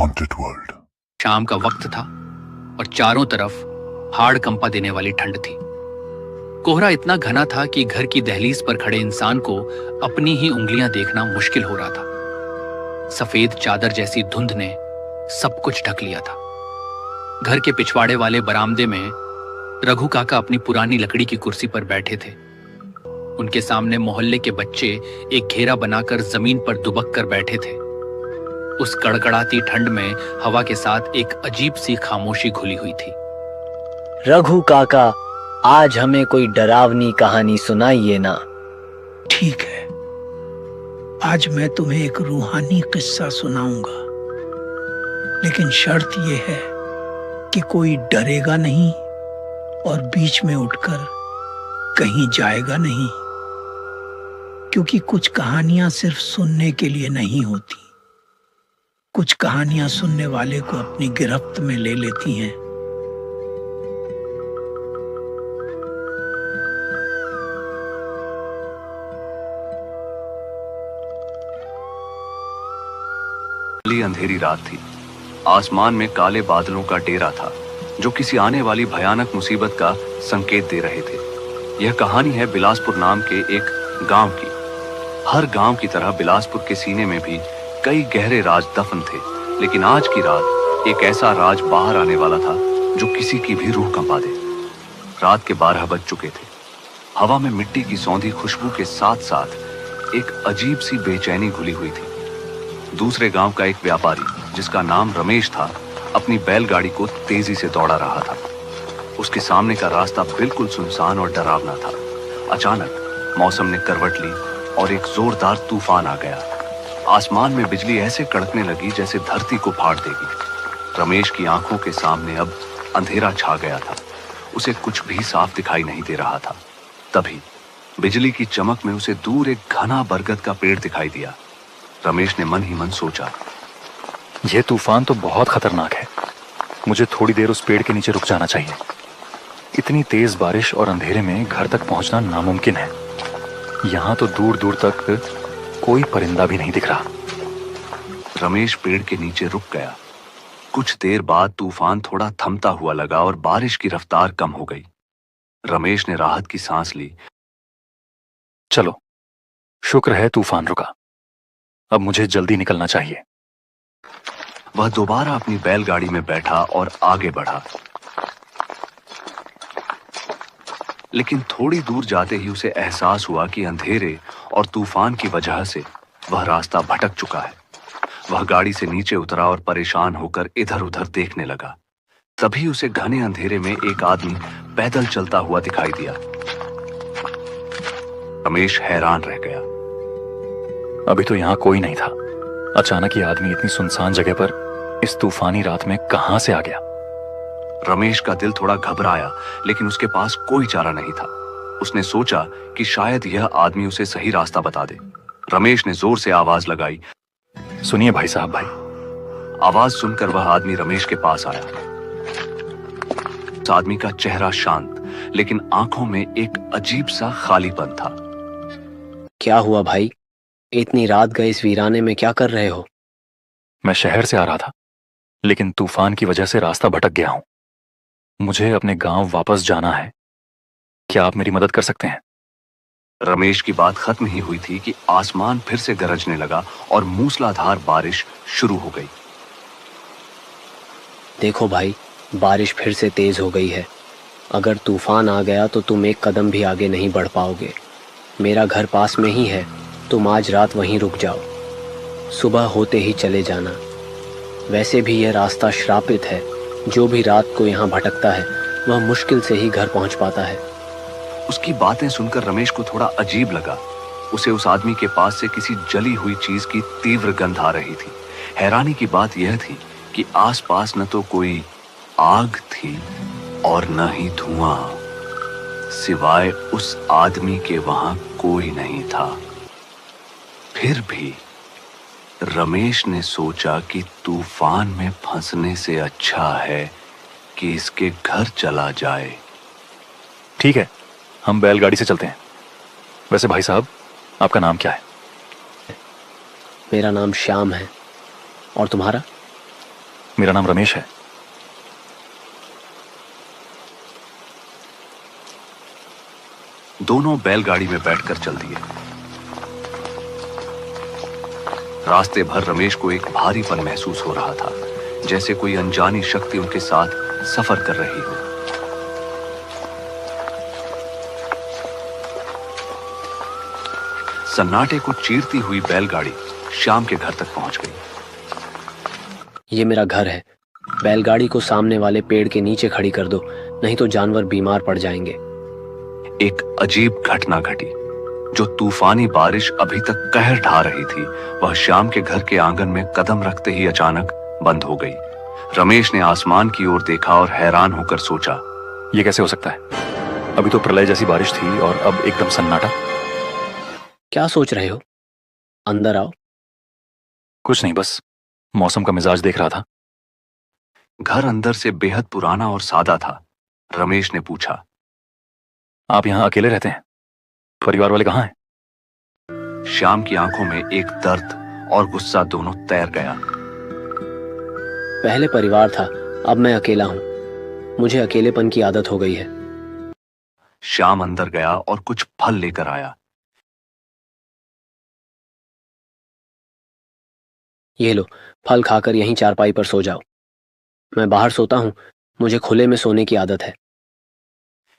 haunted world. शाम का वक्त था और चारों तरफ हाड़ कंपा देने वाली ठंड थी। कोहरा इतना घना था कि घर की दहलीज पर खड़े इंसान को अपनी ही उंगलियां देखना मुश्किल हो रहा था। सफेद चादर जैसी धुंध ने सब कुछ ढक लिया था। घर के पिछवाड़े वाले बरामदे में रघु काका अपनी पुरानी लकड़ी की कुर्सी पर बैठे थे। उनके सामने मोहल्ले के बच्चे एक घेरा बनाकर जमीन पर दुबक कर बैठे थे। उस कड़कड़ाती ठंड में हवा के साथ एक अजीब सी खामोशी घुली हुई थी। रघु काका, आज हमें कोई डरावनी कहानी सुनाइए ना। ठीक है, आज मैं तुम्हें एक रूहानी किस्सा सुनाऊंगा, लेकिन शर्त यह है कि कोई डरेगा नहीं और बीच में उठकर कहीं जाएगा नहीं, क्योंकि कुछ कहानियां सिर्फ सुनने के लिए नहीं होती। कुछ कहानियां सुनने वाले को अपनी गिरफ्त में ले लेती हैं। अंधेरी रात थी। आसमान में काले बादलों का डेरा था जो किसी आने वाली भयानक मुसीबत का संकेत दे रहे थे। यह कहानी है बिलासपुर नाम के एक गांव की। हर गांव की तरह बिलासपुर के सीने में भी कई गहरे राज दफन थे, लेकिन आज की रात एक ऐसा राज बाहर आने वाला था जो किसी की भी रूह कंपा दे। रात के 12 बज चुके थे। हवा में मिट्टी की सौंधी खुशबू के साथ साथ एक अजीब सी बेचैनी घुली हुई थी। दूसरे गांव का एक व्यापारी, जिसका नाम रमेश था, अपनी बैलगाड़ी को तेजी से दौड़ा रहा था। उसके सामने का रास्ता बिल्कुल सुनसान और डरावना था। अचानक मौसम ने करवट ली और एक जोरदार तूफान आ गया। आसमान में बिजली ऐसे कड़कने लगी जैसे धरती को फाड़ देगी। रमेश की आंखों के सामने अब अंधेरा छा गया था। उसे कुछ भी साफ दिखाई नहीं दे रहा था। तभी बिजली की चमक में उसे दूर एक घना बरगद का पेड़ दिखाई दिया। रमेश ने मन ही मन सोचा, यह तूफान तो बहुत खतरनाक है। मुझे थोड़ी देर उस पेड़ के नीचे रुक जाना चाहिए। इतनी तेज बारिश और अंधेरे में घर तक पहुंचना नामुमकिन है। यहां तो दूर दूर तक कोई परिंदा भी नहीं दिख रहा। रमेश पेड़ के नीचे रुक गया। कुछ देर बाद तूफान थोड़ा थमता हुआ लगा और बारिश की रफ्तार कम हो गई। रमेश ने राहत की सांस ली। चलो, शुक्र है तूफान रुका। अब मुझे जल्दी निकलना चाहिए। वह दोबारा अपनी बैलगाड़ी में बैठा और आगे बढ़ा, लेकिन थोड़ी दूर जाते ही उसे एहसास हुआ कि अंधेरे और तूफान की वजह से वह रास्ता भटक चुका है। वह गाड़ी से नीचे उतरा और परेशान होकर इधर उधर देखने लगा। तभी उसे घने अंधेरे में एक आदमी पैदल चलता हुआ दिखाई दिया। रमेश हैरान रह गया। अभी तो यहां कोई नहीं था। अचानक ये आदमी इतनी सुनसान जगह पर इस तूफानी रात में कहां से आ गया? रमेश का दिल थोड़ा घबराया, लेकिन उसके पास कोई चारा नहीं था। उसने सोचा कि शायद यह आदमी उसे सही रास्ता बता दे। रमेश ने जोर से आवाज लगाई, सुनिए भाई साहब, भाई। आवाज सुनकर वह आदमी रमेश के पास आया। उस आदमी का चेहरा शांत, लेकिन आंखों में एक अजीब सा खालीपन था। क्या हुआ भाई? इतनी रात गए इस वीराने में क्या कर रहे हो? मैं शहर से आ रहा था, लेकिन तूफान की वजह से रास्ता भटक गया हूं। मुझे अपने गांव वापस जाना है। क्या आप मेरी मदद कर सकते हैं? रमेश की बात खत्म ही हुई थी कि आसमान फिर से गरजने लगा और मूसलाधार बारिश शुरू हो गई। देखो भाई, बारिश फिर से तेज हो गई है। अगर तूफान आ गया तो तुम एक कदम भी आगे नहीं बढ़ पाओगे। मेरा घर पास में ही है, तुम आज रात वहीं रुक जाओ। सुबह होते ही चले जाना। वैसे भी यह रास्ता श्रापित है। जो भी रात को यहाँ भटकता है वह मुश्किल से ही घर पहुँच पाता है। उसकी बातें सुनकर रमेश को थोड़ा अजीब लगा। उसे उस आदमी के पास से किसी जली हुई चीज की तीव्र गंध आ रही थी। हैरानी की बात यह थी कि आसपास न तो कोई आग थी और न ही धुआं। सिवाय उस आदमी के वहां कोई नहीं था। फिर भी रमेश ने सोचा कि तूफान में फंसने से अच्छा है कि इसके घर चला जाए। ठीक है, हम बैलगाड़ी से चलते हैं। वैसे भाई साहब, आपका नाम क्या है? मेरा नाम श्याम है। और तुम्हारा? मेरा नाम रमेश है। दोनों बैलगाड़ी में बैठकर चल दिए। रास्ते भर रमेश को एक भारीपन महसूस हो रहा था, जैसे कोई अनजानी शक्ति उनके साथ सफर कर रही हो। सन्नाटे को चीरती हुई बैलगाड़ी श्याम के घर तक पहुंच गई। ये मेरा घर है। बैलगाड़ी को सामने वाले पेड़ के नीचे खड़ी कर दो, नहीं तो जानवर बीमार पड़ जाएंगे। एक अजीब घटना घटी। जो तूफानी बारिश अभी तक कहर ढा रही थी, वह श्याम के घर के आंगन में कदम रखते ही अचानक बंद हो गई। रमेश ने आसमान की ओर देखा और हैरान होकर सोचा, ये कैसे हो सकता है? अभी तो प्रलय जैसी बारिश थी और अब एकदम सन्नाटा। क्या सोच रहे हो? अंदर आओ। कुछ नहीं, बस मौसम का मिजाज देख रहा था। घर अंदर से बेहद पुराना और सादा था। रमेश ने पूछा, आप यहाँ अकेले रहते हैं? परिवार वाले कहाँ हैं? श्याम की आंखों में एक दर्द और गुस्सा दोनों तैर गया। पहले परिवार था, अब मैं अकेला हूं। मुझे अकेलेपन की आदत हो गई है। श्याम अंदर गया और कुछ फल लेकर आया। ये लो, फल खाकर यहीं चारपाई पर सो जाओ। मैं बाहर सोता हूं, मुझे खुले में सोने की आदत है।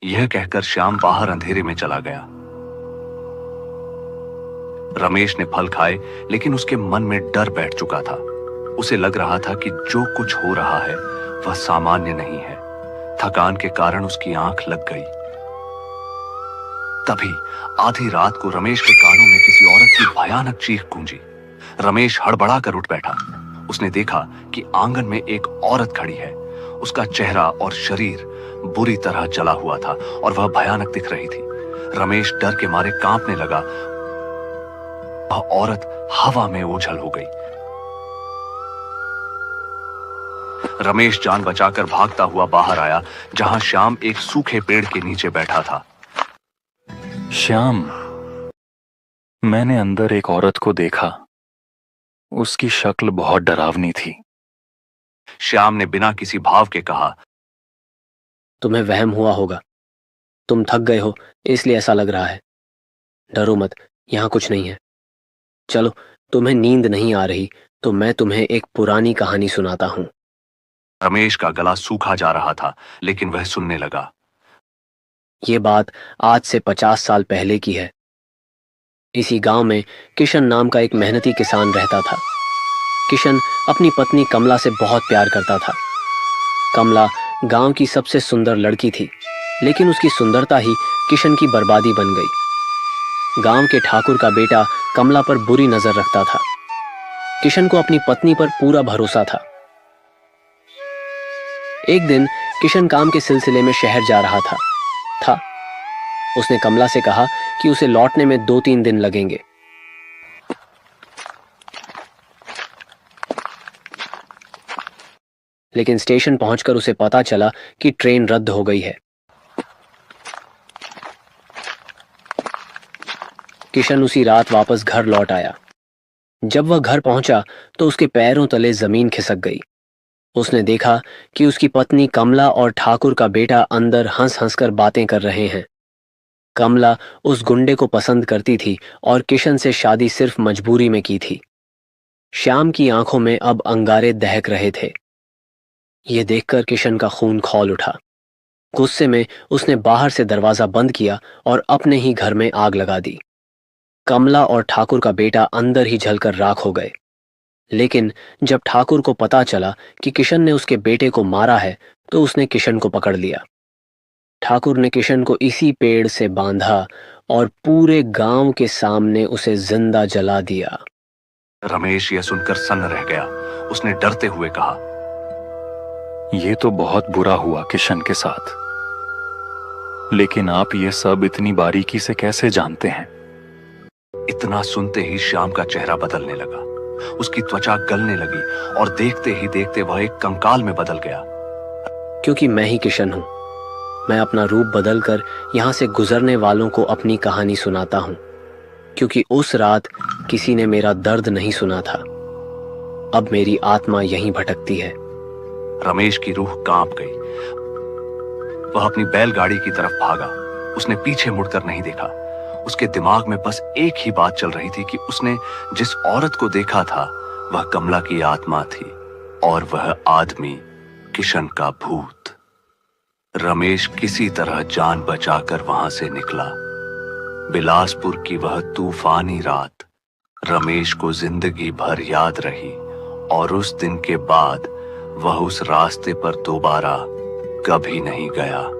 यह कहकर श्याम बाहर अंधेरे में चला गया। रमेश ने फल खाए, लेकिन उसके मन में डर बैठ चुका था। उसे लग रहा था कि जो कुछ हो रहा है वह सामान्य नहीं है। थकान के कारण उसकी आंख लग गई। तभी आधी रात को रमेश के कानों में किसी औरत की भयानक चीख गूंजी। रमेश हड़बड़ा कर उठ बैठा। उसने देखा कि आंगन में एक औरत खड़ी है। उसका चेहरा और शरीर बुरी तरह जला हुआ था और वह भयानक दिख रही थी। रमेश डर के मारे कांपने लगा। वह औरत हवा में ओझल हो गई। रमेश जान बचाकर भागता हुआ बाहर आया, जहां श्याम एक सूखे पेड़ के नीचे बैठा था। श्याम, मैंने अंदर एक औरत को देखा। उसकी शक्ल बहुत डरावनी थी। श्याम ने बिना किसी भाव के कहा, तुम्हें वहम हुआ होगा। तुम थक गए हो, इसलिए ऐसा लग रहा है। डरो मत, यहां कुछ नहीं है। चलो, तुम्हें नींद नहीं आ रही तो मैं तुम्हें एक पुरानी कहानी सुनाता हूं। रमेश का गला सूखा जा रहा था, लेकिन वह सुनने लगा। ये बात आज से 50 साल पहले की है। इसी गांव में किशन नाम का एक मेहनती किसान रहता था। किशन अपनी पत्नी कमला से बहुत प्यार करता था। कमला गांव की सबसे सुंदर लड़की थी, लेकिन उसकी सुंदरता ही किशन की बर्बादी बन गई। गांव के ठाकुर का बेटा कमला पर बुरी नजर रखता था। किशन को अपनी पत्नी पर पूरा भरोसा था। एक दिन किशन काम के सिलसिले में शहर जा रहा था। उसने कमला से कहा कि उसे लौटने में 2-3 दिन लगेंगे। लेकिन स्टेशन पहुंचकर उसे पता चला कि ट्रेन रद्द हो गई है। किशन उसी रात वापस घर लौट आया। जब वह घर पहुंचा तो उसके पैरों तले जमीन खिसक गई। उसने देखा कि उसकी पत्नी कमला और ठाकुर का बेटा अंदर हंस हंसकर बातें कर रहे हैं। कमला उस गुंडे को पसंद करती थी और किशन से शादी सिर्फ मजबूरी में की थी। श्याम की आंखों में अब अंगारे दहक रहे थे। यह देखकर किशन का खून खौल उठा। गुस्से में उसने बाहर से दरवाजा बंद किया और अपने ही घर में आग लगा दी। कमला और ठाकुर का बेटा अंदर ही जलकर राख हो गए। लेकिन जब ठाकुर को पता चला कि किशन ने उसके बेटे को मारा है तो उसने किशन को पकड़ लिया। ठाकुर ने किशन को इसी पेड़ से बांधा और पूरे गांव के सामने उसे जिंदा जला दिया। रमेश यह सुनकर सन्न रह गया। उसने डरते हुए कहा, ये तो बहुत बुरा हुआ किशन के साथ, लेकिन आप ये सब इतनी बारीकी से कैसे जानते हैं? इतना सुनते ही श्याम का चेहरा बदलने लगा। उसकी त्वचा गलने लगी और देखते ही देखते वह एक कंकाल में बदल गया। क्योंकि मैं ही किशन हूं। मैं अपना रूप बदलकर यहां से गुजरने वालों को अपनी कहानी सुनाता हूं, क्योंकि उस रात किसी ने मेरा दर्द नहीं सुना था। अब मेरी आत्मा यहीं भटकती है। रमेश की रूह कांप गई। वह अपनी बैलगाड़ी की तरफ भागा। उसने पीछे मुड़कर नहीं देखा। उसके दिमाग में बस एक ही बात चल रही थी कि उसने जिस औरत को देखा था वह कमला की आत्मा थी और वह आदमी किशन का भूत। रमेश किसी तरह जान बचाकर वहां से निकला। बिलासपुर की वह तूफानी रात रमेश को जिंदगी भर याद रही और उस दिन के बाद वह उस रास्ते पर दोबारा कभी नहीं गया।